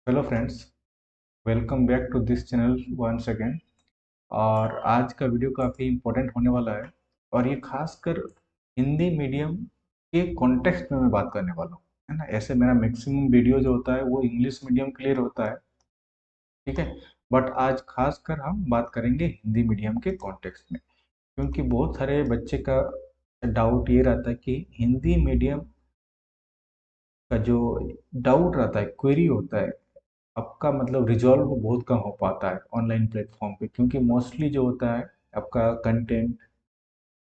Hello friends, welcome back to this channel once again. और आज का वीडियो काफ़ी इम्पोर्टेंट होने वाला है। और ये खासकर हिंदी मीडियम के कॉन्टेक्स्ट में मैं बात करने वाला हूँ, है ना। ऐसे मेरा मैक्सिमम वीडियो जो होता है वो इंग्लिश मीडियम क्लियर होता है, ठीक है। बट आज खासकर हम बात करेंगे हिंदी मीडियम के कॉन्टेक्स्ट में, क्योंकि बहुत सारे बच्चे का डाउट ये रहता है कि हिंदी मीडियम का जो डाउट रहता है, क्वेरी होता है, आपका मतलब रिजॉल्व बहुत कम हो पाता है ऑनलाइन प्लेटफॉर्म पे, क्योंकि मोस्टली जो होता है आपका कंटेंट,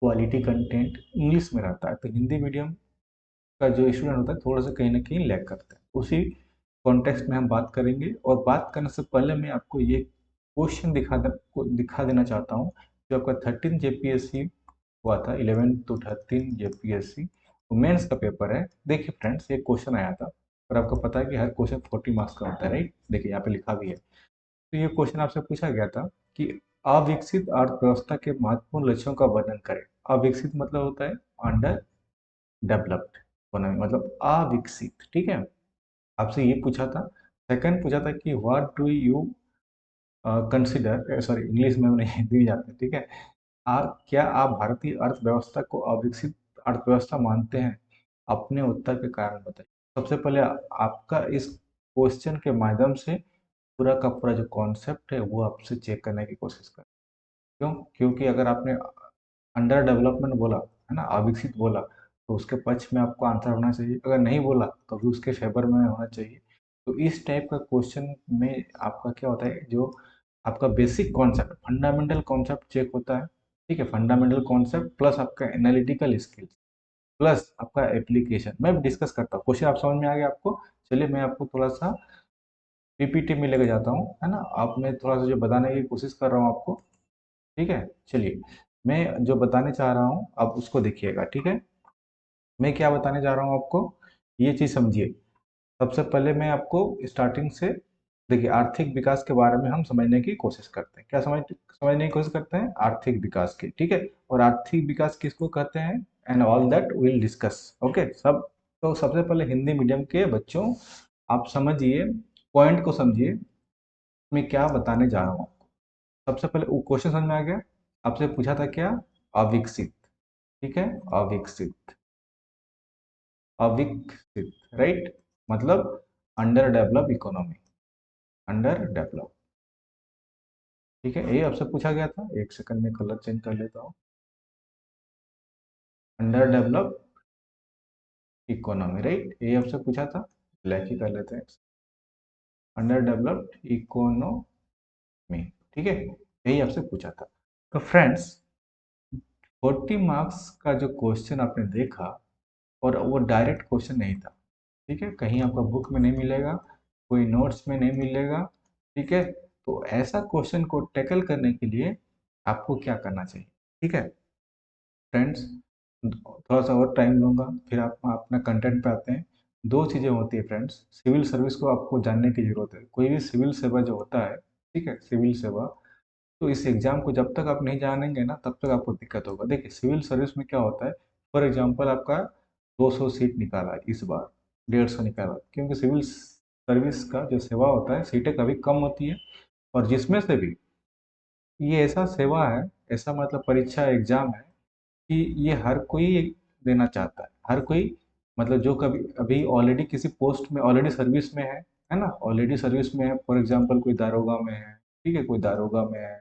क्वालिटी कंटेंट इंग्लिश में रहता है। तो हिंदी मीडियम का जो स्टूडेंट होता है थोड़ा सा कहीं ना कहीं लैग करता है। उसी कॉन्टेक्स्ट में हम बात करेंगे। और बात करने से पहले मैं आपको ये क्वेश्चन दिखा देना चाहता हूँ। जो आपका 13 जेपीएससी हुआ था, 11 to 13 जेपीएससी मेंस का पेपर है। देखिए फ्रेंड्स, ये क्वेश्चन आया था और आपको पता है कि हर क्वेश्चन 40 मार्क्स का होता है, राइट। देखिए यहाँ पे लिखा भी है। तो ये क्वेश्चन आपसे पूछा गया था कि अविकसित अर्थव्यवस्था के महत्वपूर्ण लक्ष्यों का वर्णन करें। अविकसित मतलब होता है अंडर डेवलप्ड इकोनॉमी, मतलब अविकसित, ठीक है। आपसे ये पूछा था। सेकंड पूछा था कि what do you consider, sorry English में नहीं हिंदी में जाते हैं, ठीक है। क्या आप भारतीय अर्थव्यवस्था को अविकसित अर्थव्यवस्था मानते हैं? अपने उत्तर के कारण बताइए। सबसे पहले आपका इस क्वेश्चन के माध्यम से पूरा का पूरा जो कॉन्सेप्ट है वो आपसे चेक करने की कोशिश कर। क्यों? क्योंकि अगर आपने अंडर डेवलपमेंट बोला, है ना, अविकसित बोला, तो उसके पक्ष में आपको आंसर होना चाहिए। अगर नहीं बोला तो भी उसके फेवर में होना चाहिए। तो इस टाइप का क्वेश्चन में आपका क्या होता है, जो आपका basic concept, fundamental concept check होता है, ठीक है। फंडामेंटल कॉन्सेप्ट प्लस आपका एनालिटिकल स्किल्स प्लस आपका एप्लीकेशन मैं डिस्कस करता हूँ। क्वेश्चन आप समझ में आ गया आपको? चलिए मैं आपको थोड़ा सा पीपीटी में लेके जाता हूँ, है ना। आप मैं थोड़ा सा जो बताने की कोशिश कर रहा हूँ आपको, ठीक है। चलिए, मैं जो बताने चाह रहा हूँ आप उसको देखिएगा, ठीक है। मैं क्या बताने जा रहा हूँ आपको, ये चीज़ समझिए। सबसे पहले मैं आपको स्टार्टिंग से, देखिए, आर्थिक विकास के बारे में हम समझने की कोशिश करते हैं। क्या समझने की कोशिश करते हैं? आर्थिक विकास की, ठीक है। और आर्थिक विकास किसको कहते हैं? And all that will discuss, okay सब। तो सबसे पहले हिंदी मीडियम के बच्चों, आप समझिए, पॉइंट को समझिए, मैं क्या बताने जा रहा हूँ आपको। सबसे पहले वो क्वेश्चन समझ में आ गया? आपसे पूछा था क्या? अविकसित, ठीक है। अविकसित, अविकसित, राइट। मतलब under develop economy, under develop, ठीक है। यही आपसे पूछा गया था। एक सेकंड में कलर चेंज कर लेता हूँ। अंडर डेवलप इकोनॉमी, राइट, यही आपसे पूछा था। ब्लैक ही कर लेते हैं, अंडर डेवलप्ड इकोनॉमी, ठीक है। यही आपसे पूछा था। तो फ्रेंड्स, 40 मार्क्स का जो क्वेश्चन आपने देखा, और वो डायरेक्ट क्वेश्चन नहीं था, ठीक है। कहीं आपका बुक में नहीं मिलेगा, कोई नोट्स में नहीं मिलेगा, ठीक है। तो ऐसा क्वेश्चन को टैकल करने के लिए आपको क्या करना चाहिए, ठीक है फ्रेंड्स। थोड़ा सा और टाइम लूँगा, फिर आप अपना कंटेंट पे आते हैं। दो चीज़ें होती है फ्रेंड्स, सिविल सर्विस को आपको जानने की ज़रूरत है। कोई भी सिविल सेवा जो होता है, ठीक है, सिविल सेवा, तो इस एग्ज़ाम को जब तक आप नहीं जानेंगे ना, तब तक आपको दिक्कत होगा। देखिए सिविल सर्विस में क्या होता है, फॉर एग्जांपल आपका 200 सीट निकाला है इस बार, 150 निकाला, क्योंकि सिविल सर्विस का जो सेवा होता है सीटें कभी कम होती है। और जिसमें से भी ये ऐसा सेवा है, ऐसा मतलब परीक्षा एग्जाम है कि ये हर कोई देना चाहता है, हर कोई, मतलब जो कभी अभी ऑलरेडी किसी पोस्ट में, ऑलरेडी सर्विस में है ना, ऑलरेडी सर्विस में है। फॉर एग्जांपल कोई दारोगा में है, ठीक है, कोई दारोगा में है,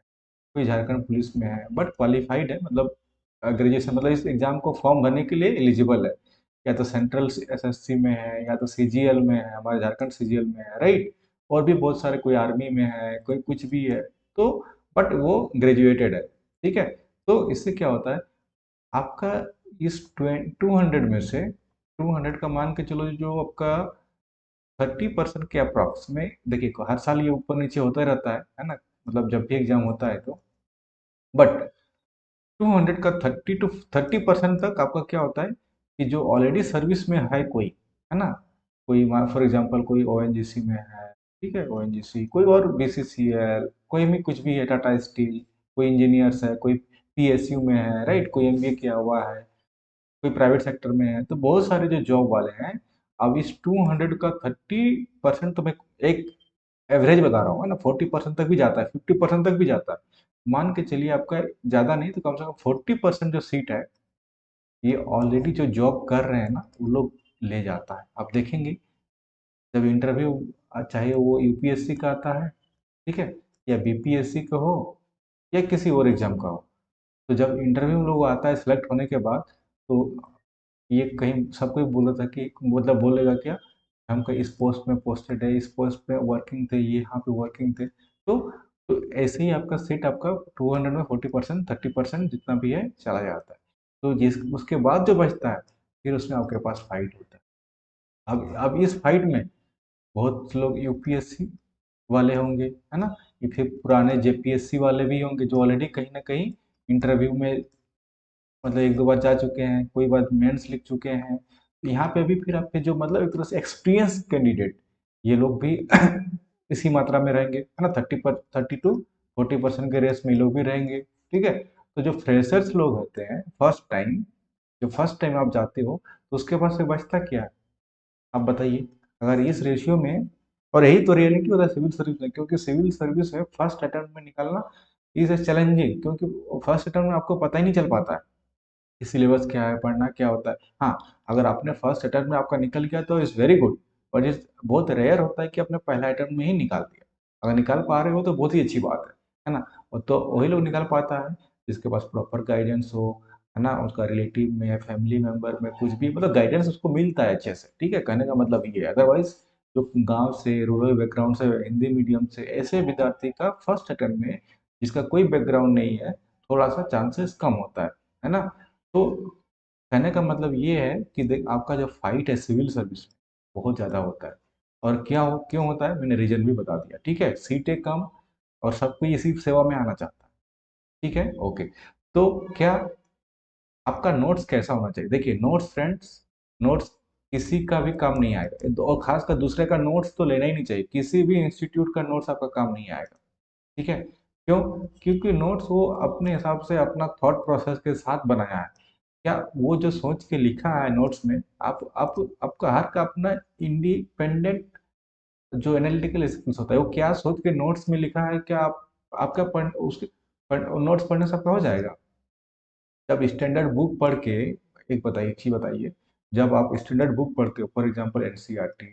कोई झारखंड पुलिस में है, बट क्वालिफाइड है, मतलब ग्रेजुएशन, मतलब इस एग्जाम को फॉर्म भरने के लिए एलिजिबल है। या तो सेंट्रल एसएससी में है, या तो सीजीएल में है, हमारे झारखंड सीजीएल में है, राइट। और भी बहुत सारे, कोई आर्मी में है, कोई कुछ भी है। तो बट वो ग्रेजुएटेड है, ठीक है। तो इससे क्या होता है, आपका इस 200 में से, 200 का मान के चलो, जो आपका 30% के अप्रॉक्स में, देखिए हर साल ये ऊपर नीचे होता ही रहता है ना, मतलब जब भी एग्जाम होता है तो। बट 200 का 30% तक आपका क्या होता है कि जो ऑलरेडी सर्विस में है कोई, है ना, कोई फॉर एग्जांपल कोई ओएनजीसी में है, ठीक है, ओएनजीसी, कोई और बीसीसीएल, कोई भी कुछ भी है, टाटा स्टील, कोई इंजीनियर्स है, कोई पीएसयू में है, राइट, कोई एमबीए किया हुआ है, कोई प्राइवेट सेक्टर में है। तो बहुत सारे जो जॉब वाले हैं, अब इस 200 का 30% तो मैं एक एवरेज बता रहा हूँ है ना, 40% तक भी जाता है, 50% तक भी जाता है। मान के चलिए आपका ज़्यादा नहीं तो कम से कम 40% जो सीट है ये ऑलरेडी जो जॉब कर रहे हैं ना वो लोग ले जाता है। आप देखेंगे जब इंटरव्यू, चाहे वो यूपीएससी का आता है, ठीक है, या बीपीएससी का हो या किसी और एग्जाम का हो, तो जब इंटरव्यू लोग आता है सिलेक्ट होने के बाद, तो ये कहीं सबको बोला था कि मतलब बोलेगा क्या, हम कहीं इस पोस्ट में पोस्टेड है, इस पोस्ट पे वर्किंग थे, ये यहाँ पे वर्किंग थे। तो ऐसे ही आपका सीट आपका 200 में 40%, 30% जितना भी है चला जाता है। तो जिस उसके बाद जो बचता है फिर उसमें आपके पास फाइट होता है। अब इस फाइट में बहुत लोग यूपीएससी वाले होंगे, है ना, ये फिर पुराने जेपीएससी वाले भी होंगे जो ऑलरेडी कहीं ना कहीं इंटरव्यू में मतलब एक दो बार जा चुके हैं, कोई बार मेंस लिख चुके हैं। तो यहाँ पे भी फिर आपके जो मतलब एक तरह से एक्सपीरियंस कैंडिडेट, ये लोग भी इसी मात्रा में रहेंगे, है ना, 30 to 40% के रेस में ये लोग भी रहेंगे। ठीक है, तो जो फ्रेशर्स लोग होते हैं फर्स्ट टाइम, जो फर्स्ट टाइम आप जाते हो, तो उसके पास से बचता क्या है, आप बताइए। अगर इस रेशियो में, और यही तो रियलिटी होता है सिविल सर्विस में, क्योंकि सिविल सर्विस में फर्स्ट अटेम्प्ट में निकालना इज चैलेंजिंग, क्योंकि फर्स्ट अटेम्प्ट में आपको पता ही नहीं चल पाता है कि सिलेबस क्या है, पढ़ना क्या होता है। हाँ, अगर आपने फर्स्ट अटेम्प्ट में आपका निकल गया तो इट्स वेरी गुड, बट इस बहुत रेयर होता है कि आपने पहला अटेम्प्ट में ही निकाल दिया। अगर निकाल पा रहे हो तो बहुत ही अच्छी बात है ना। और तो वही लोग निकाल पाता है जिसके पास प्रॉपर गाइडेंस हो, है ना, उसका रिलेटिव में, फैमिली मेंबर में कुछ भी मतलब गाइडेंस उसको मिलता है अच्छे से। ठीक है, कहने का मतलब ये है, अदरवाइज जो गांव से, रूरल बैकग्राउंड से, हिंदी मीडियम से ऐसे विद्यार्थी का फर्स्ट अटेम्प्ट में जिसका कोई बैकग्राउंड नहीं है, थोड़ा सा चांसेस कम होता है ना। तो कहने का मतलब ये है कि देख आपका जो फाइट है सिविल सर्विस में बहुत ज़्यादा होता है। और क्यों होता है मैंने रीजन भी बता दिया। ठीक है, सीटें कम और सब कोई इसी सेवा में आना चाहता है। ठीक है, ओके। तो क्या आपका नोट्स कैसा होना चाहिए, देखिए नोट्स फ्रेंड्स, नोट्स किसी का भी काम नहीं आएगा, और खासकर दूसरे का नोट्स तो लेना ही नहीं चाहिए, किसी भी इंस्टीट्यूट का नोट्स आपका काम नहीं आएगा। ठीक है, क्यों? क्योंकि नोट्स वो अपने हिसाब से अपना थॉट प्रोसेस के साथ बनाया है। क्या वो जो सोच के लिखा है नोट्स में, आप आपका हर का अपना इंडिपेंडेंट जो एनालिटिकल स्किल्स होता है, वो क्या सोच के नोट्स में लिखा है, क्या आप आपका उसके नोट्स पढ़ने से आपका हो जाएगा? जब स्टैंडर्ड बुक पढ़ के, एक बताइए, एक चीज बताइए, जब आप स्टैंडर्ड बुक पढ़ते हो, फॉर एग्जांपल एनसीईआरटी,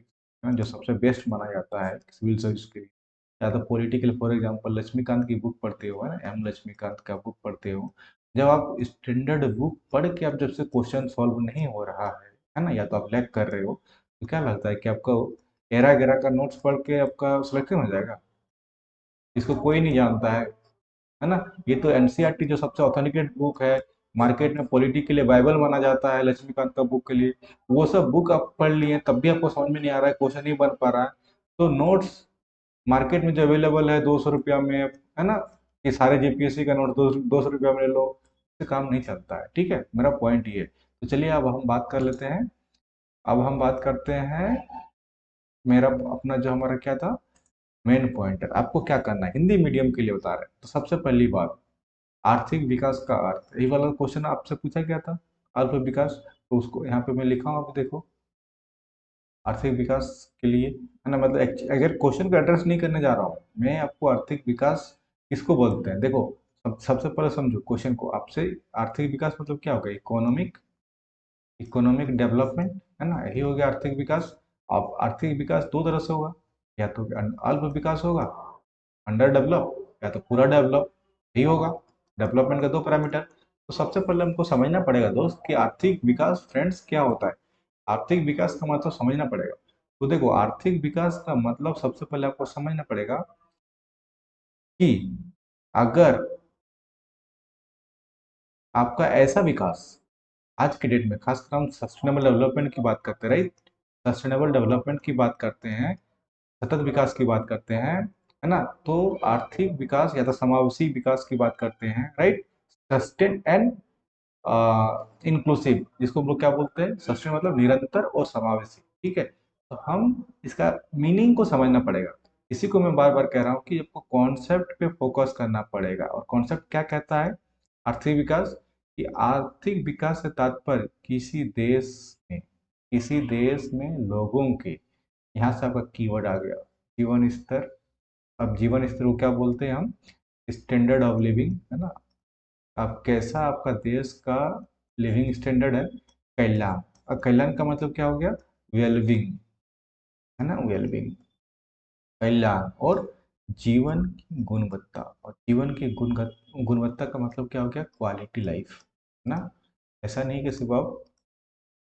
जो सबसे बेस्ट माना जाता है सिविल सर्विस के लिए, या तो पॉलिटिकल फॉर एग्जांपल लक्ष्मीकांत की बुक पढ़ते हो, है ना, एम लक्ष्मीकांत का बुक पढ़ते हो, जब आप स्टैंडर्ड बुक पढ़ के आप जब से क्वेश्चन सॉल्व नहीं हो रहा है ना, या तो आप लैग कर रहे हो, तो क्या लगता है कि आपका एरा गेरा का नोट्स पढ़ के आपका सिलेक्शन हो जाएगा? इसको कोई नहीं जानता है ना। ये तो एनसीईआरटी जो सबसे ऑथेंटिकेट बुक है, मार्केट में पॉलिटी के लिए बाइबल माना जाता है लक्ष्मीकांत का बुक के लिए, वो सब बुक आप पढ़ लिए तब भी आपको समझ में नहीं आ रहा है, क्वेश्चन नहीं बन पा रहा है, तो नोट्स मार्केट में जो अवेलेबल है 200 रुपया में, है ना, कि सारे जेपीएससी का नोट 200 रुपया में ले लो, इससे काम नहीं चलता है। ठीक है, मेरा पॉइंट ये है। तो चलिए अब हम बात कर लेते हैं, अब हम बात करते हैं, मेरा अपना जो हमारा क्या था मेन पॉइंट है, आपको क्या करना है, हिंदी मीडियम के लिए बता रहे हैं। तो सबसे पहली बात, आर्थिक विकास का अर्थ, यही वाला क्वेश्चन आपसे पूछा गया था, अर्थ विकास, तो उसको यहाँ पे मैं लिखा हूँ, आप देखो, आर्थिक विकास के लिए, है ना, मतलब अगर क्वेश्चन को एड्रेस नहीं करने जा रहा हूँ मैं, आपको आर्थिक विकास किसको बोलते हैं, देखो, सबसे पहले समझो क्वेश्चन को आपसे। आर्थिक विकास मतलब क्या होगा, इकोनॉमिक, इकोनॉमिक डेवलपमेंट, है ना, यही हो गया आर्थिक विकास। अब आर्थिक विकास दो तरह से होगा, या तो अल्प विकास होगा, अंडर डेवलप, या तो पूरा डेवलप, यही होगा डेवलपमेंट का दो पैरामीटर। तो सबसे पहले हमको समझना पड़ेगा दोस्त कि आर्थिक विकास फ्रेंड्स क्या होता है, आर्थिक विकास का मतलब समझना पड़ेगा। तो देखो आर्थिक विकास का मतलब सबसे पहले आपको समझना पड़ेगा कि अगर आपका ऐसा विकास, आज के डेट में खासकर हम सस्टेनेबल डेवलपमेंट की बात करते हैं, राइट, सस्टेनेबल डेवलपमेंट की बात करते हैं, सतत विकास की बात करते हैं, है ना, तो आर्थिक विकास या तो समावेशी विकास की बात करते हैं, राइट, सस्टेन एंड इंक्लूसिव, जिसको हम लोग क्या बोलते हैं, सस्टेन मतलब निरंतर और समावेशी। ठीक है, तो हम इसका मीनिंग को समझना पड़ेगा। इसी को मैं बार बार कह रहा हूँ कि आपको कॉन्सेप्ट पे फोकस करना पड़ेगा। और कॉन्सेप्ट क्या कहता है, आर्थिक विकास, कि आर्थिक विकास से तात्पर्य किसी देश में लोगों के, यहाँ से आपका कीवर्ड आ गया, जीवन स्तर, अब जीवन स्तर को क्या बोलते हैं हम? स्टैंडर्ड ऑफ लिविंग, है ना। अब कैसा आपका देश का लिविंग स्टैंडर्ड है? कल्याण। और कल्याण का मतलब क्या हो गया? वेलबींग, है ना, वेलबींग, कल्याण। और जीवन की गुणवत्ता, और जीवन की गुणवत्ता का मतलब क्या हो गया? क्वालिटी लाइफ, है ना। ऐसा नहीं कि सिर्फ आप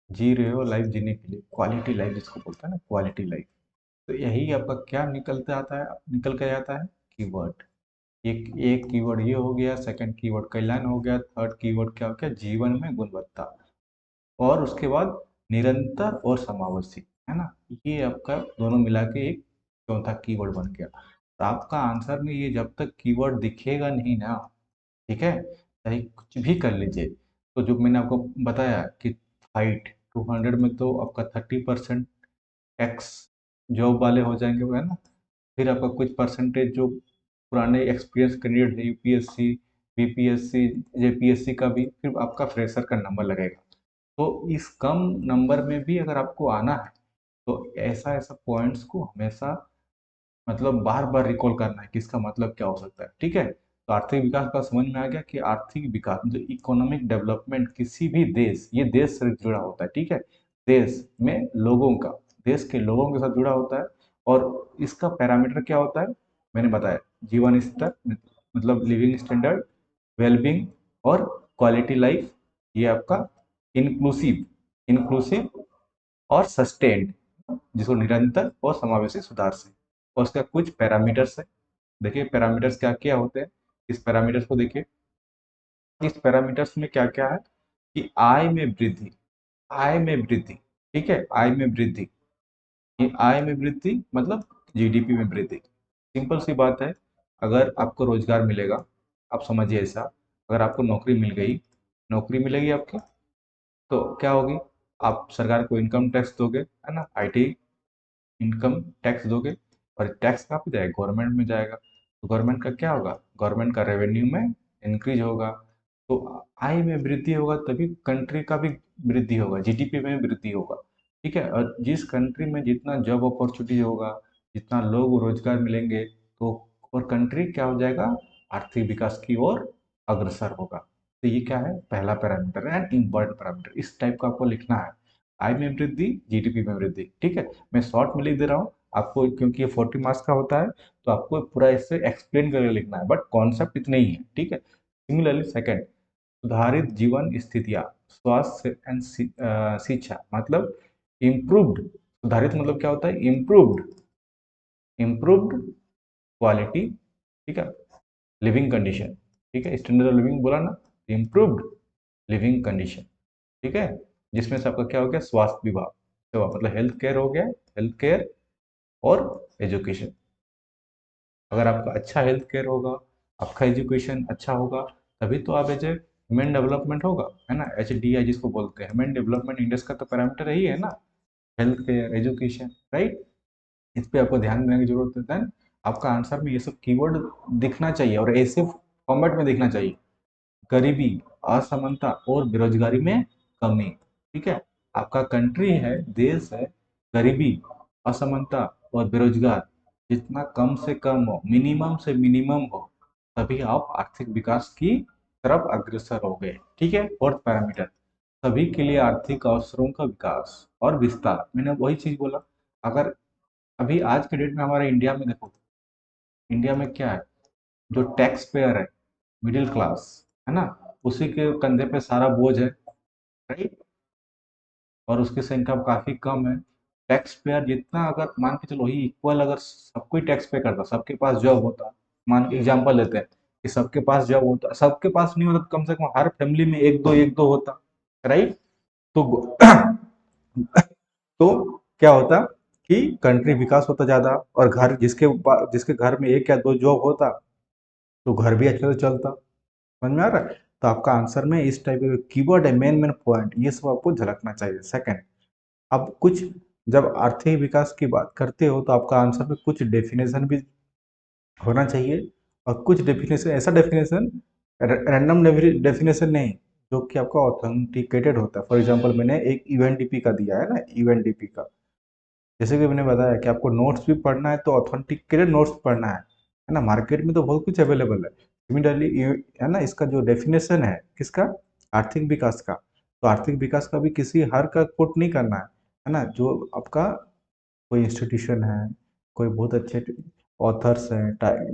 जी रहे हो लाइफ जीने के लिए, क्वालिटी लाइफ जिसको बोलते हैं ना, क्वालिटी लाइफ। तो यही आपका क्या निकलते आता है, निकल के आता है? कीवर्ड। एक एक कीवर्ड ये हो गया, सेकंड कीवर्ड कल्याण हो गया, थर्ड कीवर्ड क्या हो गया? जीवन में गुणवत्ता। और उसके बाद निरंतर और समावेशी, है ना। ये आपका दोनों मिला के एक चौथा कीवर्ड बन गया। तो आपका आंसर में ये जब तक कीवर्ड दिखेगा नहीं ना, ठीक है, चाहे कुछ भी कर लीजिए। तो जो मैंने आपको बताया कि हाइट 200 में तो आपका 30% एक्स जॉब वाले हो जाएंगे वो, है ना। फिर आपका कुछ परसेंटेज जो पुराने एक्सपीरियंस कैंडिडेट है, यूपीएससी, बीपीएससी, जेपीएससी का भी फिर आपका फ्रेशर का नंबर लगेगा। तो इस कम नंबर में भी अगर आपको आना है तो ऐसा ऐसा पॉइंट्स को हमेशा मतलब बार बार रिकॉल करना है कि इसका मतलब क्या हो सकता है, ठीक है। तो आर्थिक विकास का समझ में आ गया कि आर्थिक विकास मतलब इकोनॉमिक डेवलपमेंट किसी भी देश, ये देश से जुड़ा होता है, ठीक है। देश में लोगों का, देश के लोगों के साथ जुड़ा होता है। और इसका पैरामीटर क्या होता है? मैंने बताया, जीवन स्तर मतलब लिविंग स्टैंडर्ड, वेलबींग और क्वालिटी लाइफ। ये आपका इंक्लूसिव, इंक्लूसिव और सस्टेन्ड, जिसको निरंतर और समावेशी सुधार से। और उसका कुछ पैरामीटर्स है। देखिए पैरामीटर्स क्या क्या होते हैं, इस पैरामीटर्स को देखिए। इस पैरामीटर्स में क्या क्या है कि आय में वृद्धि, आय में वृद्धि, ठीक है, आय में वृद्धि। ये आय में वृद्धि मतलब जीडीपी में वृद्धि। सिंपल सी बात है, अगर आपको रोजगार मिलेगा, आप समझिए ऐसा, अगर आपको नौकरी मिल गई, नौकरी मिलेगी आपकी, तो क्या होगी? आप सरकार को इनकम टैक्स दोगे, है ना, आईटी इनकम टैक्स दोगे। और टैक्स कहाँ पे जाएगा? गवर्नमेंट में जाएगा। तो गवर्नमेंट का क्या होगा? गवर्नमेंट का रेवेन्यू में इंक्रीज होगा। तो आय में वृद्धि होगा तभी कंट्री का भी वृद्धि होगा, जीडीपी में वृद्धि होगा, ठीक है। और जिस कंट्री में जितना जॉब अपॉर्चुनिटी होगा, जितना लोग रोजगार मिलेंगे, तो और कंट्री क्या हो जाएगा? आर्थिक विकास की ओर अग्रसर होगा। तो ये क्या है? पहला पैरामीटर है एंड इम्पॉर्टेंट पैरामीटर, इस टाइप का आपको लिखना है। आय में वृद्धि, जीडीपी में वृद्धि, ठीक है। मैं शॉर्ट में लिख दे रहा हूँ आपको, क्योंकि ये 40 मार्क्स का होता है, तो आपको पूरा इससे एक्सप्लेन करके लिखना है, बट कॉन्सेप्ट इतने ही है, ठीक है। सिमिलरली सेकंड, सुधारित जीवन स्थितियाँ, स्वास्थ्य एंड शिक्षा मतलब इम्प्रूव्ड। सुधारित मतलब क्या होता है? इम्प्रूव्ड, इम्प्रूव्ड क्वालिटी, ठीक है, लिविंग कंडीशन, ठीक है, स्टैंडर्ड ऑफ लिविंग बोला ना, इम्प्रूव्ड लिविंग कंडीशन, ठीक है। जिसमें से आपका क्या हो गया? स्वास्थ्य विभाग, सेवा मतलब हेल्थ केयर हो गया, हेल्थ केयर और एजुकेशन। अगर आपका अच्छा हेल्थ केयर होगा, आपका एजुकेशन अच्छा होगा, तभी तो आप एज ए ह्यूमन डेवलपमेंट होगा, है ना। HDI जिसको बोलते हैं, ह्यूमन डेवलपमेंट इंडेक्स का तो पैरामीटर यही है ना, हेल्थ केयर, एजुकेशन, राइट। इस पे आपको ध्यान देने की जरूरत है। देन आपका आंसर में ये सब कीवर्ड दिखना चाहिए और ऐसे फॉर्मेट में दिखना चाहिए। गरीबी, असमानता और बेरोजगारी में कमी, ठीक है। आपका कंट्री है, देश है, गरीबी, असमानता और बेरोजगार जितना कम से कम हो, मिनिमम से मिनिमम हो, तभी आप आर्थिक विकास की तरफ अग्रसर हो गए, ठीक है। फोर्थ पैरामीटर, सभी के लिए आर्थिक अवसरों का विकास और विस्तार। मैंने वही चीज बोला। अगर अभी आज के डेट में हमारे इंडिया में देखो, इंडिया में क्या है? जो टैक्स पेयर है, मिडिल क्लास, है ना, उसी के कंधे पे सारा बोझ है, राइट। और उसकी से इनकम काफी कम है। टैक्स पेयर जितना, अगर मान के चलो ही इक्वल, अगर सब कोई टैक्स पे करता, सबके पास जॉब होता, मान के एग्जांपल लेते हैं कि सबके पास जॉब होता, सबके पास नहीं होता तो कम से कम हर फैमिली में एक दो होता, राइट। तो तो क्या होता कि कंट्री विकास होता ज्यादा, और घर जिसके घर में एक या दो जॉब होता, तो घर भी अच्छे से चलता। समझ में आ रहा है? तो आपका आंसर में इस टाइप के कीवर्ड है, मेन मेन पॉइंट, ये सब आपको झलकना चाहिए। सेकंड, अब कुछ, जब आर्थिक विकास की बात करते हो तो आपका आंसर में कुछ डेफिनेशन भी होना चाहिए। और कुछ डेफिनेशन, ऐसा डेफिनेशन, रैंडम डेफिनेशन नहीं, जो कि आपका ऑथेंटिकेटेड होता है। फॉर एग्जांपल मैंने एक यूएनडीपी का दिया है ना, यूएनडीपी का, जैसे कि मैंने बताया कि आपको नोट्स भी पढ़ना है तो ऑथेंटिकेटेड नोट्स पढ़ना है। है ना, मार्केट में तो बहुत कुछ अवेलेबल है। सिमिलरली है ना, इसका जो डेफिनेशन है किसका, आर्थिक विकास का, तो आर्थिक विकास का भी किसी हर का कोट नहीं करना है ना, जो आपका कोई इंस्टीट्यूशन है, कोई बहुत अच्छे ऑथर्स हैं,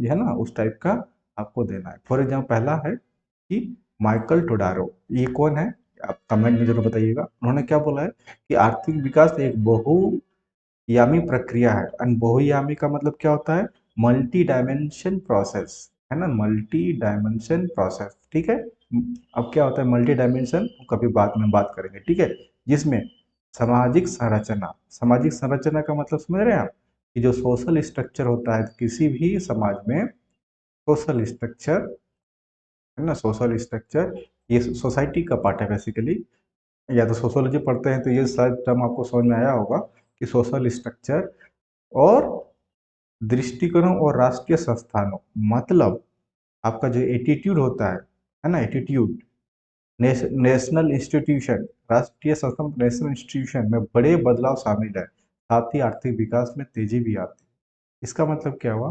है ना, उस टाइप का आपको देना है। फॉर एग्जाम्पल पहला है कि माइकल टोडारो, ये कौन है, आप कमेंट में जरूर बताइएगा। उन्होंने क्या बोला है कि आर्थिक विकास एक बहुयामी प्रक्रिया है। एंड बहुयामी का मतलब क्या होता है, मल्टी डायमेंशन प्रोसेस, है ना, मल्टी डायमेंशन प्रोसेस, ठीक है। अब क्या होता है मल्टी डायमेंशन, कभी बाद में बात करेंगे, ठीक है। जिसमें सामाजिक संरचना का मतलब समझ रहे हैं आप, कि जो सोशल स्ट्रक्चर होता है किसी भी समाज में, सोशल स्ट्रक्चर, है ना, सोशल स्ट्रक्चर ये सोसाइटी का पार्ट है बेसिकली। या तो सोशोलॉजी पढ़ते हैं तो ये शायद टर्म आपको समझ में आया होगा कि सोशल स्ट्रक्चर और दृष्टिकोणों और राष्ट्रीय संस्थानों, मतलब आपका जो एटीट्यूड होता है ना, एटीट्यूड, नेशनल इंस्टीट्यूशन, राष्ट्रीय संस्थान नेशनल इंस्टीट्यूशन में बड़े बदलाव शामिल है, साथ ही आर्थिक विकास में तेजी भी आती है। इसका मतलब क्या हुआ,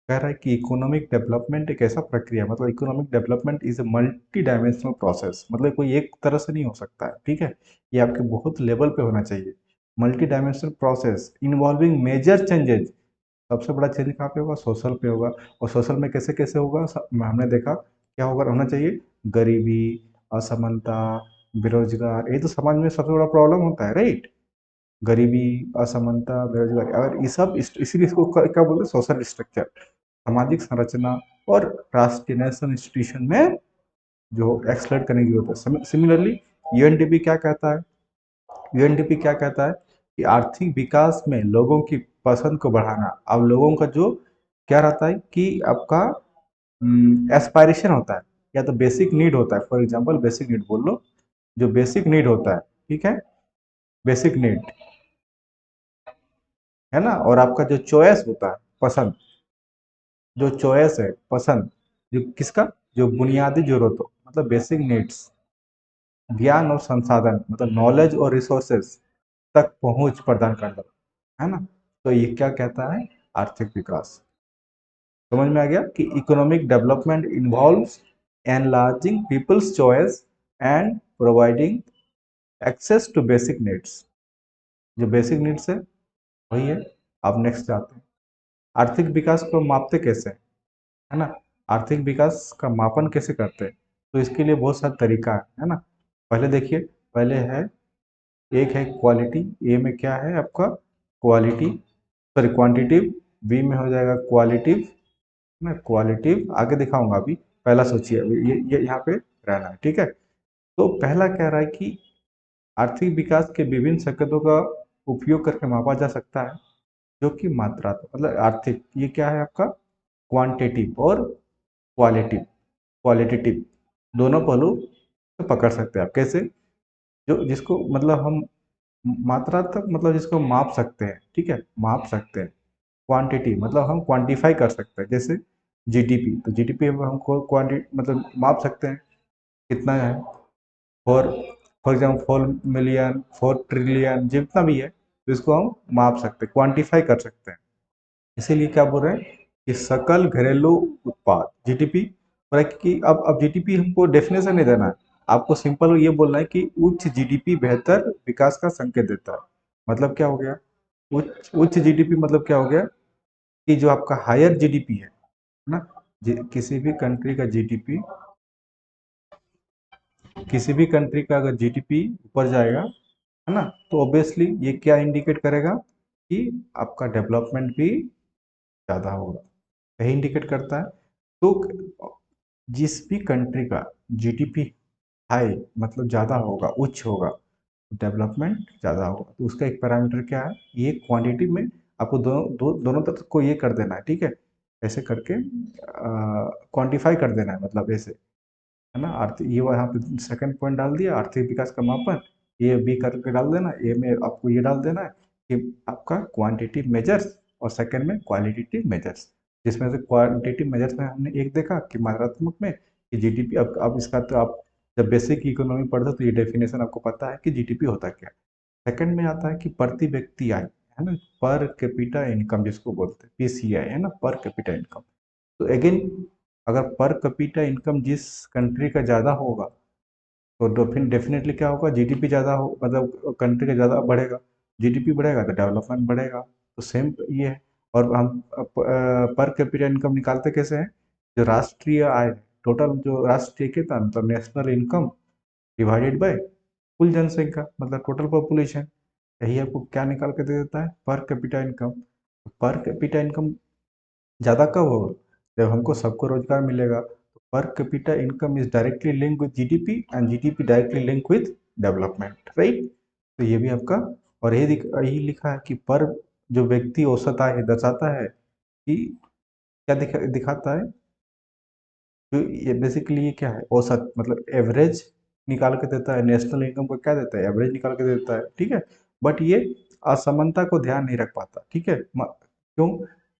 कह रहा है कि इकोनॉमिक डेवलपमेंट एक ऐसा प्रक्रिया, मतलब economic development is a multi dimensional process, मतलब कोई एक तरह से नहीं हो सकता है, ठीक है। ये आपके बहुत लेवल पे होना चाहिए। Multi dimensional process involving major changes, सबसे बड़ा चेंज कहाँ पे होगा, सोशल पे होगा। और सोशल में कैसे कैसे होगा, हमने देखा क्या होगा, होना चाहिए गरीबी, असमानता, बेरोजगार, ये तो समाज में सबसे बड़ा प्रॉब्लम होता है, राइट। गरीबी, असमानता, बेरोजगारी, अगर ये सब इसीलिए इसको क्या बोलते हैं, सोशल स्ट्रक्चर, सामाजिक संरचना और राष्ट्रीय नेशनल इंस्टीट्यूशन में जो एक्सलर्ट करने की जरूरत है। सिमिलरली यूएनडीपी क्या कहता है, यूएनडीपी क्या कहता है कि आर्थिक विकास में लोगों की पसंद को बढ़ाना। अब लोगों का जो क्या रहता है कि आपका एस्पायरेशन होता है, या तो बेसिक नीड होता है, फॉर एग्जांपल बेसिक नीड बोल लो, जो बेसिक नीड होता है, ठीक है, बेसिक नीड, है ना, और आपका जो चॉइस होता है, पसंद, जो चॉइस है, पसंद, जो किसका, जो बुनियादी जरूरत हो, मतलब बेसिक नीड्स, ज्ञान और संसाधन, मतलब नॉलेज और रिसोर्सेज तक पहुंच प्रदान करना, है ना। तो ये क्या कहता है, आर्थिक विकास। समझ में आ गया कि economic development involves enlarging people's choice and providing access to basic needs. जो बेसिक नीड्स है वही है। अब नेक्स्ट जाते हैं, आर्थिक विकास को मापते कैसे, है ना, आर्थिक विकास का मापन कैसे करते हैं। तो इसके लिए बहुत सारा तरीका है ना। पहले देखिए, पहले है, एक है क्वालिटी, ए में क्या है आपका, क्वालिटी, सॉरी क्वांटिटिव, बी में हो जाएगा क्वालिटिव, ना क्वालिटिव, आगे दिखाऊंगा अभी, पहला सोचिए, ये यहाँ पे रहना है, ठीक है। तो पहला कह रहा है कि आर्थिक विकास के विभिन्न संकेतों का उपयोग करके मापा जा सकता है, जो कि मात्रात्मक, मतलब आर्थिक, ये क्या है आपका क्वांटिटिव और क्वालिटिव, क्वालिटेटिव, दोनों पहलू से पकड़ सकते हैं आप। कैसे, जो जिसको मतलब हम मात्रात्मक, मतलब जिसको माप सकते हैं, ठीक है, माप सकते हैं। क्वांटिटी मतलब हम क्वांटिफाई कर सकते हैं, जैसे जीडीपी, तो जीडीपी हमको क्वांटिटी मतलब माप सकते हैं कितना है, for for example 4 million, 4 trillion, जितना भी है, तो इसको हम माप सकते हैं, क्वांटिफाई कर सकते हैं। इसीलिए क्या बोल रहे हैं कि सकल घरेलू उत्पाद, जीडीपी, और कि अब जीडीपी हमको डेफिनेशन नहीं देना है, आपको सिंपल ये बोलना है कि उच्च जीडीपी बेहतर विकास का संकेत देता है। मतलब क्या हो गया, उच्च उच्च जीडीपी मतलब क्या हो गया, कि जो आपका हायर जीडीपी है ना, किसी भी कंट्री का जीडीपी, किसी भी कंट्री का अगर जीडीपी ऊपर जाएगा, है ना, तो ऑब्वियसली ये क्या इंडिकेट करेगा कि आपका डेवलपमेंट भी ज़्यादा होगा, यही इंडिकेट करता है। तो जिस भी कंट्री का जीडीपी हाई, मतलब ज़्यादा होगा, उच्च होगा, डेवलपमेंट ज़्यादा होगा। तो उसका एक पैरामीटर क्या है, ये क्वांटिटी में आपको दोनों तरफ को ये कर देना है, ठीक है, ऐसे करके क्वांटिफाई कर देना है, मतलब ऐसे, है ना। आर्थिक, ये यहाँ पे सेकंड पॉइंट डाल दिया, आर्थिक विकास का मापन, ये बी करके डाल देना, ए में आपको ये डाल देना है कि आपका क्वांटिटिव मेजर्स, और सेकंड में क्वालिटेटिव मेजर्स। जिसमें से क्वांटिटिव मेजर्स में हमने एक देखा कि मात्रात्मक में कि जीडीपी, अब इसका तो आप जब बेसिक इकोनॉमी पढ़ते हो तो ये डेफिनेशन आपको पता है कि जीडीपी होता क्या है। सेकंड में आता है कि प्रति व्यक्ति आय, है ना, पर कैपिटा इनकम जिसको बोलते हैं, पीसीआई, है ना, पर कैपिटा इनकम। तो अगेन अगर पर कैपिटा इनकम जिस कंट्री का ज़्यादा होगा तो फिर डेफिनेटली क्या होगा, जीडीपी ज़्यादा हो, मतलब कंट्री का ज़्यादा बढ़ेगा, जीडीपी बढ़ेगा तो डेवलपमेंट बढ़ेगा। तो सेम ये है। और हम पर कैपिटा इनकम निकालते कैसे हैं, जो राष्ट्रीय आय, टोटल जो राष्ट्रीय कितना मतलब नेशनल इनकम डिवाइडेड बाय कुल जनसंख्या मतलब टोटल पॉपुलेशन, यही आपको क्या निकाल के दे देता है, per capita income. Per capita income ज़्यादा कब होगा, जब हमको सबको रोजगार मिलेगा। तो per capita income is directly link with GDP and GDP directly link with development, right. तो ये भी आपका, और यही लिखा है कि पर जो व्यक्ति औसत आय दर्शाता है कि क्या दिखाता है, जो ये बेसिकली ये क्या है, औसत मतलब एवरेज निकाल के देता है, नेशनल इनकम को क्या देता है, एवरेज निकाल के देता है, ठीक है। बट ये असमानता को ध्यान नहीं रख पाता, ठीक है। क्यों,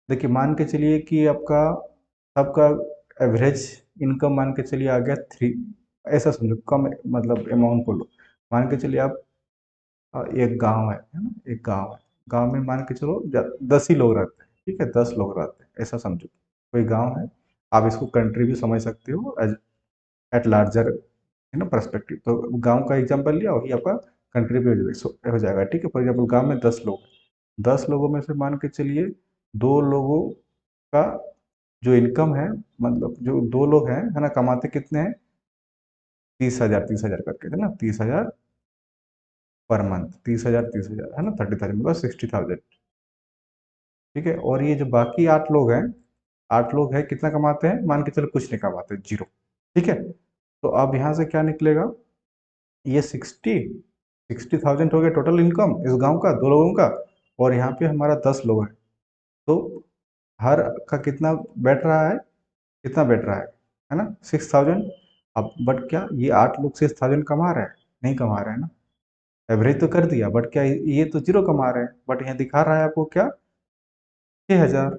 देखिए मान के चलिए कि आपका सबका एवरेज इनकम मान के चलिए आ गया 3, ऐसा समझो कम मतलब अमाउंट को लो। मान के चलिए आप एक गांव है ना, एक गांव है, गांव में मान के चलो 10 ही लोग रहते हैं, ठीक है, 10 लोग रहते हैं, ऐसा समझो कोई गांव है। आप इसको कंट्री भी समझ सकते हो एज एट लार्जर है ना पर्सपेक्टिव। तो गांव का एग्जांपल लिया, वही आपका कंट्री भी हो जाएगा, ठीक है। फॉर एग्जाम्पल गांव में 10 लोग, 10 लोगों में से मान के चलिए 2 लोगों का जो इनकम है, मतलब जो 2 लोग हैं है ना, कमाते कितने हैं, 30,000 करके है ना, 30,000 पर मंथ, 30,000 30,000 है ना, 30,000 मतलब 60,000, ठीक है। और ये जो बाकी 8 लोग हैं, 8 लोग हैं कितना कमाते हैं, मान के चलो कुछ नहीं कमाते, जीरो, ठीक है। तो अब यहाँ से क्या निकलेगा, ये 60,000 हो गया टोटल इनकम इस गांव का 2 लोगों का, और यहाँ पे हमारा 10 लोग हैं। तो हर का कितना बैठ रहा है, कितना बैठ रहा है ना, 6,000। अब बट क्या ये 8 लोग 6,000 कमा रहे हैं, नहीं कमा रहे हैं ना, एवरेज तो कर दिया, बट क्या ये तो जीरो कमा रहे हैं, बट यहाँ दिखा रहा है आपको क्या, 6,000,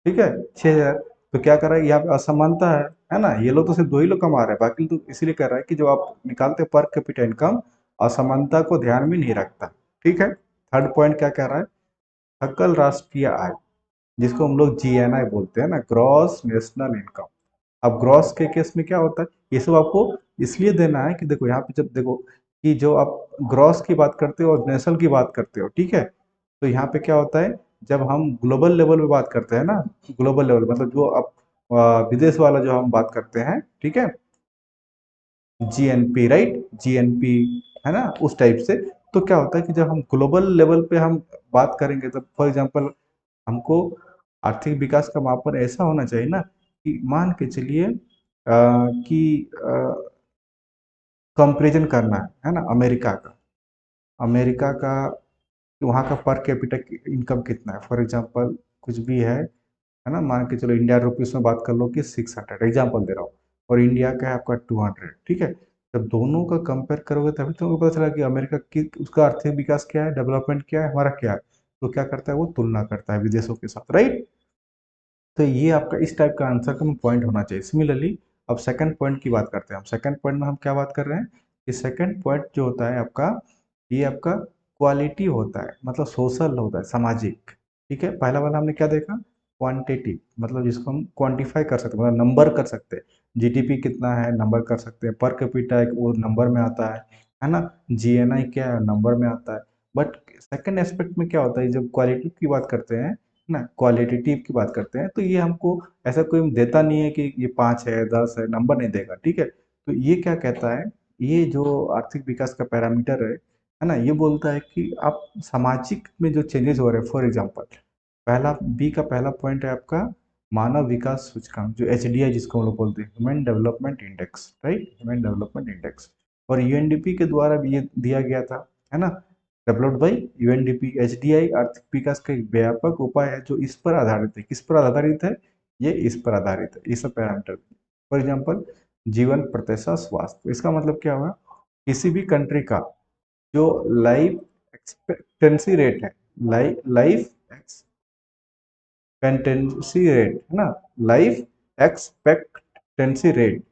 ठीक है, 6,000। तो क्या कर रहा है, यहाँ पे असमानता है ना, ये लोग तो सिर्फ 2 ही लोग कमा रहे हैं, बाकी तो इसीलिए कर रहा है कि जो आप निकालते पर कैपिटा इनकम असमानता को ध्यान में नहीं रखता, ठीक है। थर्ड पॉइंट क्या कह रहा है, सकल राष्ट्रीय आय, जिसको हम लोग जीएनआई बोलते हैं ना, ग्रॉस नेशनल इनकम। अब ग्रॉस के केस में क्या होता है, ये सब आपको इसलिए देना है कि देखो यहाँ पे जब देखो कि जो आप ग्रॉस की बात करते हो और नेशनल की बात करते हो, ठीक है। तो यहाँ पे क्या होता है, जब हम ग्लोबल लेवल पे बात करते हैं ना, ग्लोबल लेवल मतलब जो आप विदेश वाला जो हम बात करते हैं, ठीक है, जीएनपी, राइट, जीएनपी है ना, उस टाइप से। तो क्या होता है कि जब हम ग्लोबल लेवल पे हम बात करेंगे, तो फॉर एग्जांपल हमको आर्थिक विकास का मापन ऐसा होना चाहिए ना, कि मान के चलिए कि कंपेरिजन करना है ना, अमेरिका का, अमेरिका का वहाँ का पर कैपिटा इनकम कितना है, फॉर एग्जांपल कुछ भी है ना, मान के चलो इंडिया रुपीस में बात कर लो कि 600, एग्जांपल दे रहा हूँ, और इंडिया का है आपका 200, ठीक है। जब दोनों का कंपेयर करोगे तभी तुमको पता चला कि अमेरिका की उसका आर्थिक विकास क्या है, डेवलपमेंट क्या है, हमारा क्या है। तो क्या करता है, वो तुलना करता है विदेशों के साथ, राइट। तो ये आपका इस टाइप का आंसर का पॉइंट होना चाहिए। सिमिलरली अब सेकंड पॉइंट की बात करते हैं, हम सेकंड पॉइंट में हम क्या बात कर रहे हैं, कि सेकंड पॉइंट जो होता है आपका, ये आपका क्वालिटी होता है, मतलब सोशल होता है, सामाजिक, ठीक है। पहला वाला हमने क्या देखा, क्वांटिटी, मतलब जिसको हम क्वांटिफाई कर सकते हैं, मतलब नंबर कर सकते हैं, जीडीपी कितना है नंबर कर सकते हैं, पर कैपिटा वो नंबर में आता है ना, जीएनआई क्या है नंबर में आता है। बट सेकंड एस्पेक्ट में क्या होता है, जब क्वालिटी की बात करते हैं ना, क्वालिटेटिव की बात करते हैं, तो ये हमको ऐसा कोई देता नहीं है कि ये 5 है 10 है, नंबर नहीं देगा, ठीक है। तो ये क्या कहता है, ये जो आर्थिक विकास का पैरामीटर है ना, ये बोलता है कि आप सामाजिक में जो चेंजेस हो रहे हैं, फॉर एग्जांपल पहला बी का पहला पॉइंट है आपका मानव विकास सूचकांक, जो एचडीआई जिसको हम लोग बोलते हैं, human development index, right, human development index. और यूएनडीपी के द्वारा भी ये दिया गया था, है ना, डेवलप्ड बाई यूएनडीपी। एचडीआई आर्थिक विकास का एक व्यापक उपाय है जो इस पर आधारित है, किस पर आधारित है, ये इस पर आधारित है, ये सब पैरामीटर। फॉर एग्जांपल जीवन प्रत्याशा स्वास्थ्य, इसका मतलब क्या हुआ, किसी भी कंट्री का जो लाइफ एक्सपेक्टेंसी रेट है, लाइफ एक्सपेक्टेंसी रेट है ना, life expectancy rate,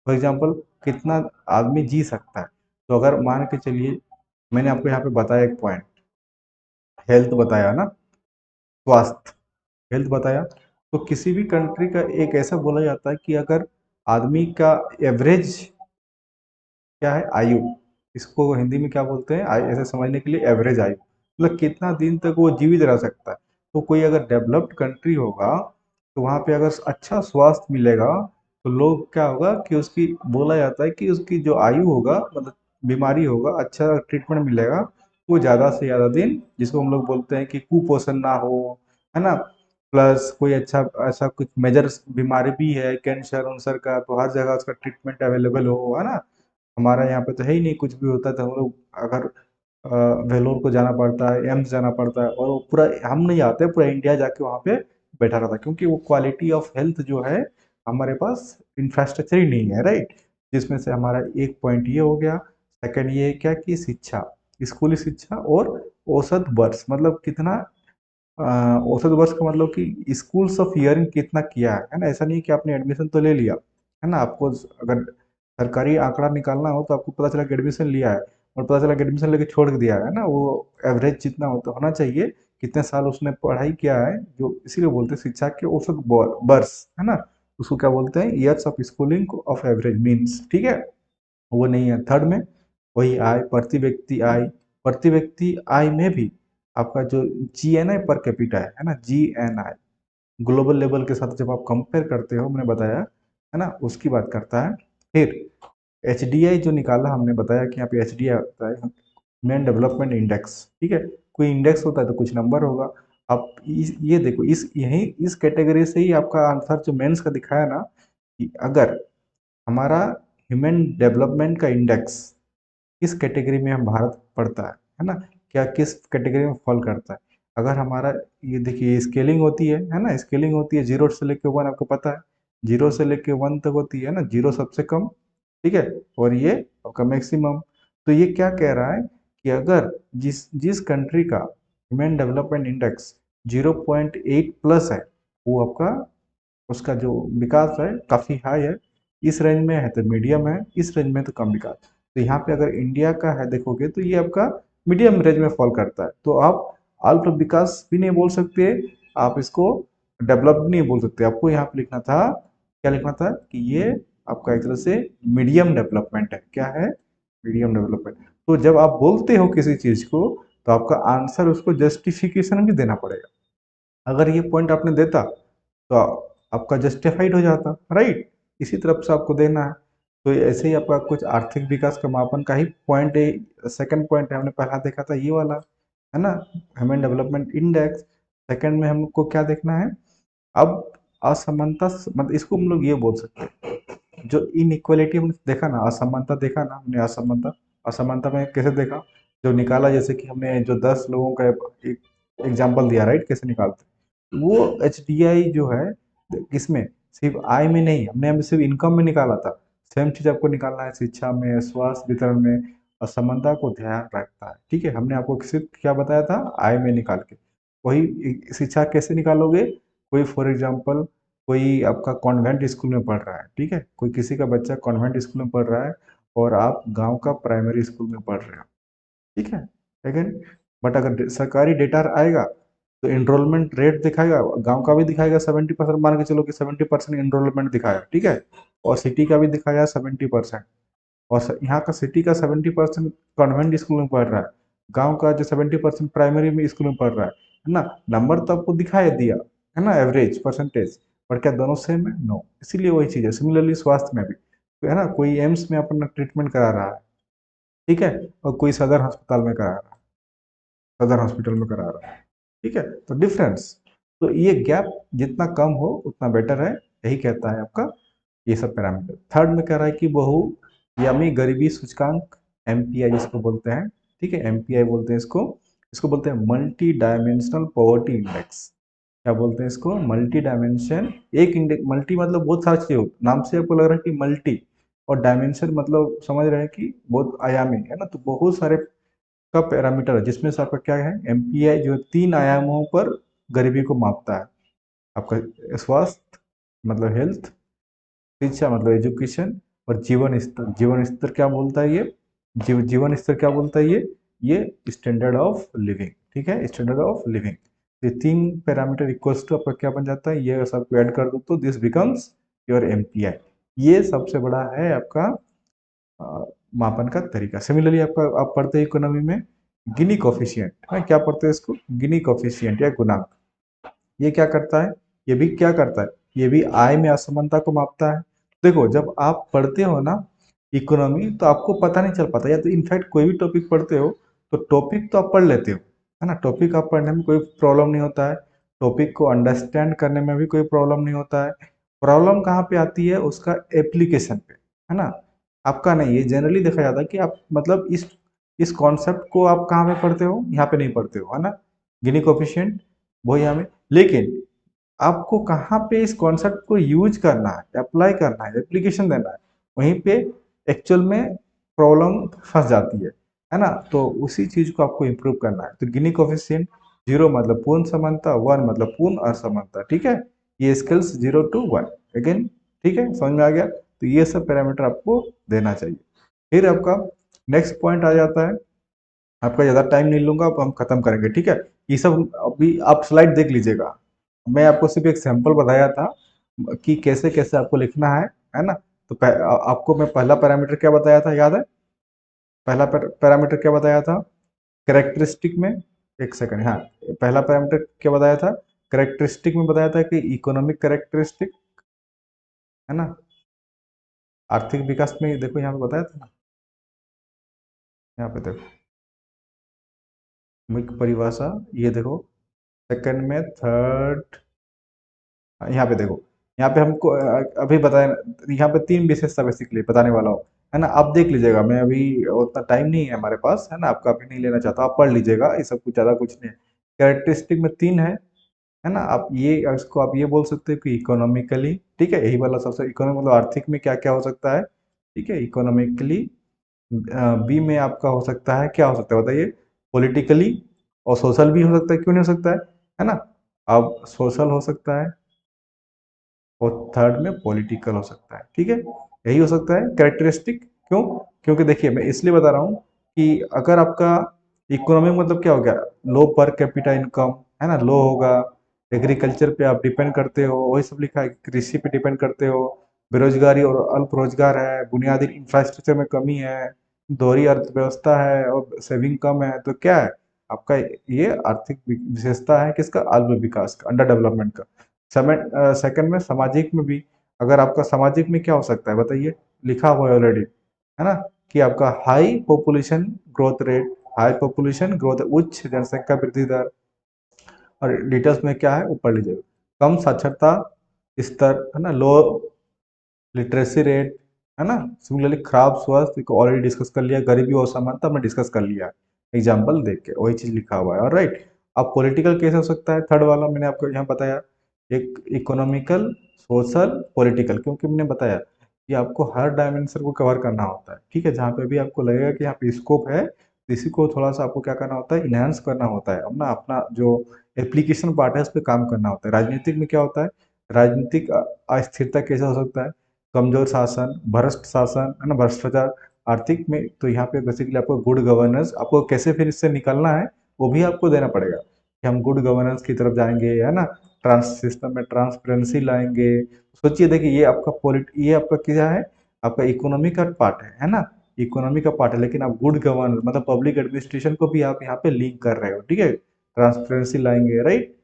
for example कितना आदमी जी सकता है। तो अगर मान के चलिए मैंने आपको यहाँ पे बताया एक पॉइंट, हेल्थ बताया ना, स्वास्थ्य, हेल्थ बताया, तो किसी भी कंट्री का एक ऐसा बोला जाता है कि अगर आदमी का एवरेज क्या है, आयु, इसको हिंदी में क्या बोलते हैं, ऐसे समझने के लिए एवरेज आयु, मतलब कितना दिन तक वो जीवित रह सकता है। तो कोई अगर डेवलप्ड कंट्री होगा तो वहाँ पे अगर अच्छा स्वास्थ्य मिलेगा तो लोग क्या होगा कि उसकी, बोला जाता है कि उसकी जो आयु होगा, मतलब बीमारी होगा, अच्छा ट्रीटमेंट मिलेगा, वो ज़्यादा से ज़्यादा दिन, जिसको हम लोग बोलते हैं कि कुपोषण ना हो, है ना, प्लस कोई अच्छा ऐसा कुछ मेजर बीमारी भी है, कैंसर उनसर का, तो हर जगह उसका ट्रीटमेंट अवेलेबल हो, है ना। हमारा यहाँ पे तो है ही नहीं, कुछ भी होता है तो हम लोग अगर वेलोर को जाना पड़ता है, एम्स जाना पड़ता है, और वो पूरा, हम नहीं जाते, पूरा इंडिया जाके वहाँ पे बैठा रहता है, क्योंकि वो क्वालिटी ऑफ हेल्थ जो है, हमारे पास इंफ्रास्ट्रक्चर ही नहीं है, राइट। जिसमें से हमारा एक पॉइंट ये हो गया। सेकंड ये क्या कि शिक्षा, स्कूली शिक्षा और औसत वर्ष, मतलब कितना औसत वर्ष का मतलब कि स्कूल्स ऑफ ईयरिंग कितना किया है ना। ऐसा नहीं कि आपने एडमिशन तो ले लिया, है ना, आपको अगर सरकारी आंकड़ा निकालना हो तो आपको पता चला कि एडमिशन लिया है, और पता चला कि एडमिशन लेके छोड़ दिया है ना, वो एवरेज जितना होता होना चाहिए, कितने साल उसने पढ़ाई किया है, जो इसीलिए बोलते हैं शिक्षा के औसत वर्ष, है ना, उसको क्या बोलते हैं, years of schooling of average means, ठीक है। वो नहीं है। थर्ड में वही आय, प्रति व्यक्ति आय, प्रति व्यक्ति आय में भी आपका जो GNI पर कैपिटा है ना, GNI ग्लोबल लेवल के साथ जब आप कंपेयर करते हो, मैंने बताया है ना, उसकी बात करता है। फिर HDI जो निकाला, हमने बताया कि यहाँ पे HDI होता है ह्यूमन डेवलपमेंट इंडेक्स, ठीक है। कोई इंडेक्स होता है तो कुछ नंबर होगा। आप ये देखो, इस यही इस कैटेगरी से ही आपका आंसर जो मेंस का दिखाया ना, कि अगर हमारा ह्यूमन डेवलपमेंट का इंडेक्स किस कैटेगरी में हम भारत पड़ता है ना, क्या किस कैटेगरी में फॉल करता है। अगर हमारा, ये देखिए स्केलिंग होती है ना, स्केलिंग होती है 0 से लेके 1, आपको पता है 0 से लेके 1 तक होती है ना, 0 सबसे कम, ठीक है, और ये आपका मैक्सिमम। तो ये क्या कह रहा है कि अगर जिस जिस कंट्री का ह्यूमन डेवलपमेंट इंडेक्स 0.8 प्लस है, वो आपका, उसका जो विकास है काफ़ी हाई है। इस रेंज में है तो मीडियम है, इस रेंज में तो कम विकास। तो यहाँ पे अगर इंडिया का है देखोगे तो ये आपका मीडियम रेंज में फॉल करता है। तो आप अल्प विकास भी नहीं बोल सकते, आप इसको डेवलप भी नहीं बोल सकते। आपको यहाँ पे लिखना था, क्या लिखना था कि ये आपका एक तरह से मीडियम डेवलपमेंट है। क्या है? Medium development. तो जब आप बोलते हो किसी चीज को, तो आपका आंसर, उसको जस्टिफिकेशन भी देना पड़ेगा। अगर ये पॉइंट आपने देता तो आपका जस्टिफाइड हो जाता, राइट। इसी तरफ से आपको देना है। तो ऐसे ही आपका कुछ आर्थिक विकास का मापन का ही पॉइंट है, सेकंड पॉइंट है, हमने पहला देखा था ये वाला, है ना, ह्यूमन डेवलपमेंट इंडेक्स। सेकंड में हमको क्या देखना है अब, असमानता, मतलब इसको हम लोग ये बोल सकते हैं, जो इनइक्वालिटी हमने देखा ना, असमानता देखा ना हमने, असमानता, असमानता में कैसे देखा, जो निकाला, जैसे कि हमने जो 10 लोगों का एक एग्जाम्पल दिया, राइट, कैसे निकालते हैं। वो HDI जो है, किसमें, सिर्फ आय में नहीं, हमने हमें सिर्फ इनकम में निकाला था। सेम चीज आपको निकालना है शिक्षा में, स्वास्थ्य वितरण में, असमानता को ध्यान रखता है, ठीक है। हमने आपको सिर्फ क्या बताया था, आय में निकाल के। वही शिक्षा कैसे निकालोगे, कोई फॉर एग्जाम्पल, कोई आपका कॉन्वेंट स्कूल में पढ़ रहा है, ठीक है, कोई किसी का बच्चा कॉन्वेंट स्कूल में पढ़ रहा है, और आप गांव का प्राइमरी स्कूल में पढ़ रहे हो, ठीक है, लेकिन बट अगर सरकारी डेटा आएगा तो एनरोलमेंट रेट दिखाएगा, गांव का भी दिखाएगा 70%, मान के चलो कि 70% एनरोलमेंट दिखाया, ठीक है, और सिटी का भी दिखाया 70%, और यहाँ का सिटी का 70% कॉन्वेंट स्कूल में पढ़ रहा है, गांव का जो 70% प्राइमरी में स्कूल में पढ़ रहा है ना, नंबर तो आपको दिखाई दिया, है ना, एवरेज परसेंटेज, पर क्या दोनों सेम है? नो। इसीलिए वही चीज़ है, सिमिलरली स्वास्थ्य में भी, तो है ना, कोई एम्स में अपना ट्रीटमेंट करा रहा है, ठीक है, और कोई सदर अस्पताल में करा रहा है, सदर हॉस्पिटल में करा रहा है, ठीक है, तो डिफरेंस, तो ये गैप जितना कम हो उतना बेटर है, यही कहता है आपका ये सब पैरामीटर। थर्ड में कह रहा है कि बहुआयामी गरीबी सूचकांक, MPI जिसको बोलते हैं, ठीक है, MPI बोलते हैं इसको, इसको बोलते हैं मल्टी डायमेंशनल पॉवर्टी इंडेक्स। क्या बोलते हैं इसको? मल्टी डायमेंशन, एक इंडेक्स, मल्टी मतलब बहुत सारी चीजें होती, नाम से आपको लग रहा है कि मल्टी, और डायमेंशन मतलब समझ रहे हैं कि बहुत आयामी, है ना, तो बहुत सारे का पैरामीटर है, जिसमें से आपका क्या है, MPI जो 3 आयामों पर गरीबी को मापता है। आपका स्वास्थ्य मतलब हेल्थ, शिक्षा मतलब एजुकेशन, और जीवन स्तर, जीवन स्तर क्या बोलता है ये, जीवन स्तर क्या बोलता है ये स्टैंडर्ड ऑफ लिविंग, ठीक है, स्टैंडर्ड ऑफ लिविंग। ये 3 पैरामीटर इक्वल्स टू आपका क्या बन जाता है, ये सबको ऐड कर दो तो दिस बिकम्स योर एमपीआई। ये सबसे बड़ा है आपका मापन का तरीका। सिमिलरली आपका आप पढ़ते हैं इकोनॉमी में गिनी कोफिशिएंट है, क्या पढ़ते हैं इसको, गिनी कोफिशिएंट या गुणांक। ये क्या करता है, ये भी क्या करता है, ये भी आय में असमानता को मापता है। देखो जब आप पढ़ते हो ना इकोनॉमी तो आपको पता नहीं चल पाता, या तो इनफैक्ट कोई भी टॉपिक पढ़ते हो तो टॉपिक तो आप पढ़ लेते हो, है ना, टॉपिक आप पढ़ने में कोई प्रॉब्लम नहीं होता है, टॉपिक को अंडरस्टैंड करने में भी कोई प्रॉब्लम नहीं होता है। प्रॉब्लम कहाँ पे आती है, उसका एप्लीकेशन पे, है ना। आपका नहीं, ये जनरली देखा जाता है कि आप मतलब इस कॉन्सेप्ट को आप कहाँ पे पढ़ते हो, यहाँ पे नहीं पढ़ते हो, है ना, गिनी कोफिशिएंट वो यहाँ में। लेकिन आपको कहाँ पे इस कॉन्सेप्ट को यूज करना है, अप्लाई करना है, एप्लीकेशन देना है, वहीं पे एक्चुअल में प्रॉब्लम फंस जाती है ना। तो उसी चीज को आपको इम्प्रूव करना है। तो गिनी कोफिशिएंट 0 मतलब पूर्ण समानता, 1 मतलब पूर्ण असमानता, ठीक है। ये स्केल्स 0 to 1 अगेन, ठीक है, समझ में आ गया। तो ये सब पैरामीटर आपको देना चाहिए। फिर आपका नेक्स्ट पॉइंट आ जाता है, आपका ज़्यादा टाइम नहीं लूंगा, अब हम खत्म करेंगे, ठीक है। ये सब अभी आप स्लाइड देख लीजिएगा, मैं आपको सिर्फ एक सैंपल बताया था कि कैसे कैसे आपको लिखना है ना। तो आपको मैं पहला पैरामीटर क्या बताया था, याद है, पहला पैरामीटर क्या बताया था, कैरेक्टरिस्टिक में, एक सेकंड, हाँ, पहला पैरामीटर क्या बताया था, कैरेक्टरिस्टिक में बताया था कि इकोनॉमिक कैरेक्टरिस्टिक, है ना, आर्थिक विकास में देखो यहाँ पे बताया था ना, यहाँ पे देखो मुख्य परिभाषा, ये देखो सेकंड में, थर्ड, यहाँ पे देखो, यहाँ पे हमको अभी बताया, यहाँ पे 3 विशेषता बेसिकली बताने वाला हूँ, है ना। आप देख लीजिएगा, मैं अभी उतना टाइम नहीं है हमारे पास, है ना, आपका अभी नहीं लेना चाहता, आप पढ़ लीजिएगा, ये सब कुछ ज़्यादा कुछ नहीं है। कैरेक्टरिस्टिक में 3 है ना। आप ये इसको आप ये बोल सकते हो कि इकोनॉमिकली, ठीक है, यही वाला सबसे इकोनॉमिक मतलब आर्थिक में क्या क्या हो सकता है, ठीक है, इकोनॉमिकली। बी में आपका हो सकता है, क्या हो सकता है बताइए, पॉलिटिकली, और सोशल भी हो सकता है, क्यों नहीं हो सकता है ना। अब सोशल हो सकता है, और थर्ड में पॉलिटिकल हो सकता है, ठीक है, यही हो सकता है कैरेक्टरिस्टिक। क्यों, क्योंकि देखिए मैं इसलिए बता रहा हूँ कि अगर आपका इकोनॉमिक मतलब क्या हो गया, लो पर कैपिटा इनकम, है ना, लो होगा, एग्रीकल्चर पे आप डिपेंड करते हो, वही सब लिखा है, कृषि पे डिपेंड करते हो, बेरोजगारी और अल्प रोजगार है, बुनियादी इंफ्रास्ट्रक्चर में कमी है, दोहरी अर्थव्यवस्था है, और सेविंग कम है, तो क्या है आपका, ये आर्थिक विशेषता है किसका, अल्प विकास का, अंडर डेवलपमेंट का। सेकंड में सामाजिक में भी, अगर आपका सामाजिक में क्या हो सकता है बताइए, लिखा हुआ है ऑलरेडी, है ना, कि आपका high population growth rate, high population growth, उच्च जनसंख्या वृद्धि दर, और डिटेल्स में क्या है ऊपर लीजिएगा, कम साक्षरता स्तर, है ना, लो लिटरेसी रेट, है ना, सिमिलरली खराब स्वास्थ्य को ऑलरेडी डिस्कस कर लिया, गरीबी और असमानता में डिस्कस कर लिया एग्जाम्पल देख के, वही चीज लिखा हुआ है, और राइट। अब पॉलिटिकल कैसे हो सकता है, थर्ड वाला मैंने आपको यहाँ बताया, एक इकोनॉमिकल, सोशल, पॉलिटिकल, क्योंकि मैंने बताया कि आपको हर डायमेंशन को कवर करना होता है, ठीक है, जहाँ पे भी आपको लगेगा कि यहाँ पे स्कोप है, तो इसी को थोड़ा सा आपको क्या करना होता है, इनहेंस करना होता है, अपना अपना जो एप्लीकेशन पार्ट है उस पर काम करना होता है। राजनीतिक में क्या होता है, राजनीतिक अस्थिरता कैसे हो सकता है, कमजोर शासन, भ्रष्ट शासन, है ना, भ्रष्टाचार। आर्थिक में तो यहाँ पे बेसिकली आपको गुड गवर्नेंस, आपको कैसे फिर इससे निकलना है वो भी आपको देना पड़ेगा, कि हम गुड गवर्नेंस की तरफ जाएंगे, है ना, ट्रांस सिस्टम में ट्रांसपेरेंसी लाएंगे। सोचिए, देखिए ये आपका ये आपका क्या है, आपका इकोनॉमी का पार्ट है ना, इकोनॉमी का पार्ट है, लेकिन आप गुड गवर्नेंस मतलब पब्लिक एडमिनिस्ट्रेशन को भी आप यहाँ पे लिंक कर रहे हो, ठीक है, ट्रांसपेरेंसी लाएंगे, राइट,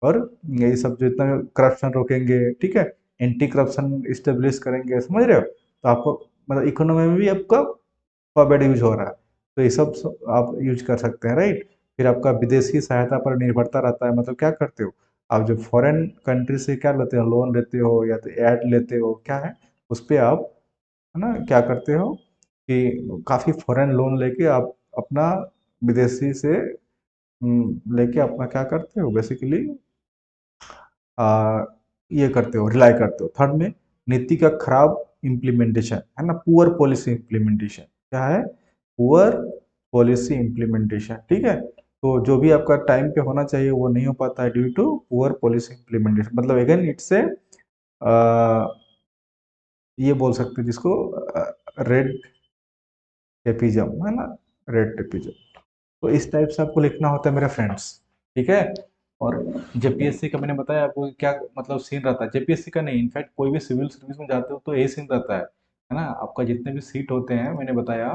और ये सब जितना करप्शन रोकेंगे, ठीक है, एंटी करप्शन स्टेब्लिश करेंगे, समझ रहे हो। तो आपको मतलब इकोनॉमी में भी आपका पॉवर्टी यूज हो रहा है, तो ये सब आप यूज कर सकते हैं, राइट। फिर आपका विदेशी सहायता पर निर्भरता रहता है, मतलब क्या करते हो आप, जो फॉरेन कंट्री से क्या लेते हो, लोन लेते हो या तो एड लेते हो, क्या है उस पर आप, है ना, क्या करते हो कि काफ़ी फॉरेन लोन लेके आप अपना विदेशी से लेके अपना क्या करते हो बेसिकली, आ, ये करते हो, रिलाई करते हो। थर्ड में नीति का खराब इम्प्लीमेंटेशन, है ना, पुअर पॉलिसी इम्प्लीमेंटेशन, क्या है, पुअर पॉलिसी इम्प्लीमेंटेशन, ठीक है। तो जो भी आपका टाइम पे होना चाहिए वो नहीं हो पाता है due to poor policy implementation, मतलब अगेन इट्स से ये बोल सकते हैं जिसको रेड टेपिज्म, है ना, रेड टेपिज्म। तो इस टाइप से आपको लिखना होता है मेरे फ्रेंड्स, ठीक है। और जेपीएससी का मैंने बताया आपको क्या मतलब सीन रहता है, जेपीएससी का नहीं, इनफैक्ट कोई भी सिविल सर्विस में जाते हो तो यही सीन रहता है ना। आपका जितने भी सीट होते हैं मैंने बताया,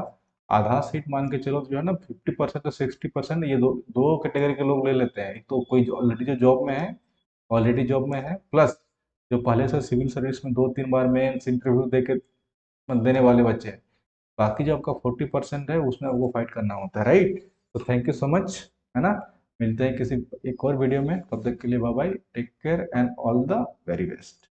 आधा सीट मान के चलो जो है ना 50% और 60% ये दो दो कैटेगरी के लोग ले लेते हैं। एक तो कोई ऑलरेडी जो जॉब में है, प्लस जो पहले से सिविल सर्विस में 2-3 बार मेंस इंटरव्यू देने वाले बच्चे हैं। बाकी जो आपका 40% है उसमें आपको फाइट करना होता है, राइट। तो थैंक यू सो मच, है ना। मिलते हैं किसी एक और वीडियो में, तब तक के लिए bye bye, take care and all the very best.